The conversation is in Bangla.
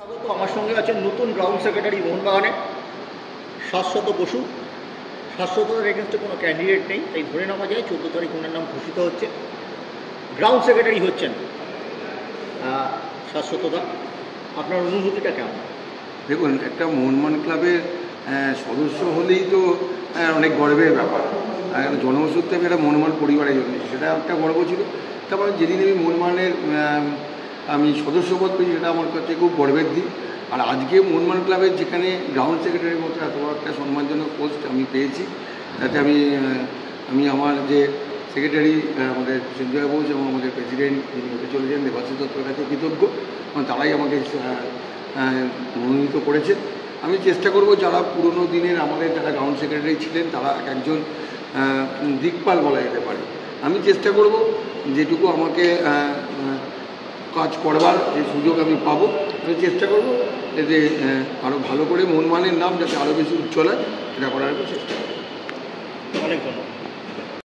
স্বাগত। আমার সঙ্গে আছেন নতুন গ্রাউন্ড সেক্রেটারি মোহনবাগানে শাশ্বত বসু। শাশ্বততার এগেনস্টে কোনো ক্যান্ডিডেট নেই, তাই ধরে নেওয়া যায় 14 তারিখ ওনার নাম ঘোষিত হচ্ছে। গ্রাউন্ড সেক্রেটারি হচ্ছেন শাশ্বততা, আপনার অনুভূতিটা কেমন? দেখুন, একটা মোহনবাগান ক্লাবের সদস্য হলেই তো অনেক গর্বের ব্যাপার। জন্মসূত্রে আমি একটা মোহনবাগান পরিবারে জন্মেছি, সেটা একটা গর্ব ছিল। তারপরে যেদিন আমি মোহনবাগানের আমি সদস্যপদ পেয়েছি, সেটা আমার কাছে খুব গর্বের দিক। আর আজকে মোহনবাগান ক্লাবের যেখানে গ্রাউন্ড সেক্রেটারির মতো এত বড় একটা সম্মানজনক পোস্ট আমি পেয়েছি, তাতে আমি আমার যে সেক্রেটারি আমাদের সঞ্জয় বোস এবং আমাদের প্রেসিডেন্ট যিনি হতে চলেছেন দেবাশিস দত্তর কাছে কৃতজ্ঞ, কারণ তারাই আমাকে মনোনীত করেছে। আমি চেষ্টা করব যারা পুরনো দিনের আমাদের যারা গ্রাউন্ড সেক্রেটারি ছিলেন তারা এক একজন দিকপাল বলা যেতে পারে। আমি চেষ্টা করব যেটুকু আমাকে কাজ করবার যে সুযোগ আমি পাবো, আমি চেষ্টা করব যাতে আরও ভালো করে মোহনবাগানের নাম যাতে আরও বেশি উজ্জ্বল হয়, সেটা করার চেষ্টা করব। অনেক ধন্যবাদ।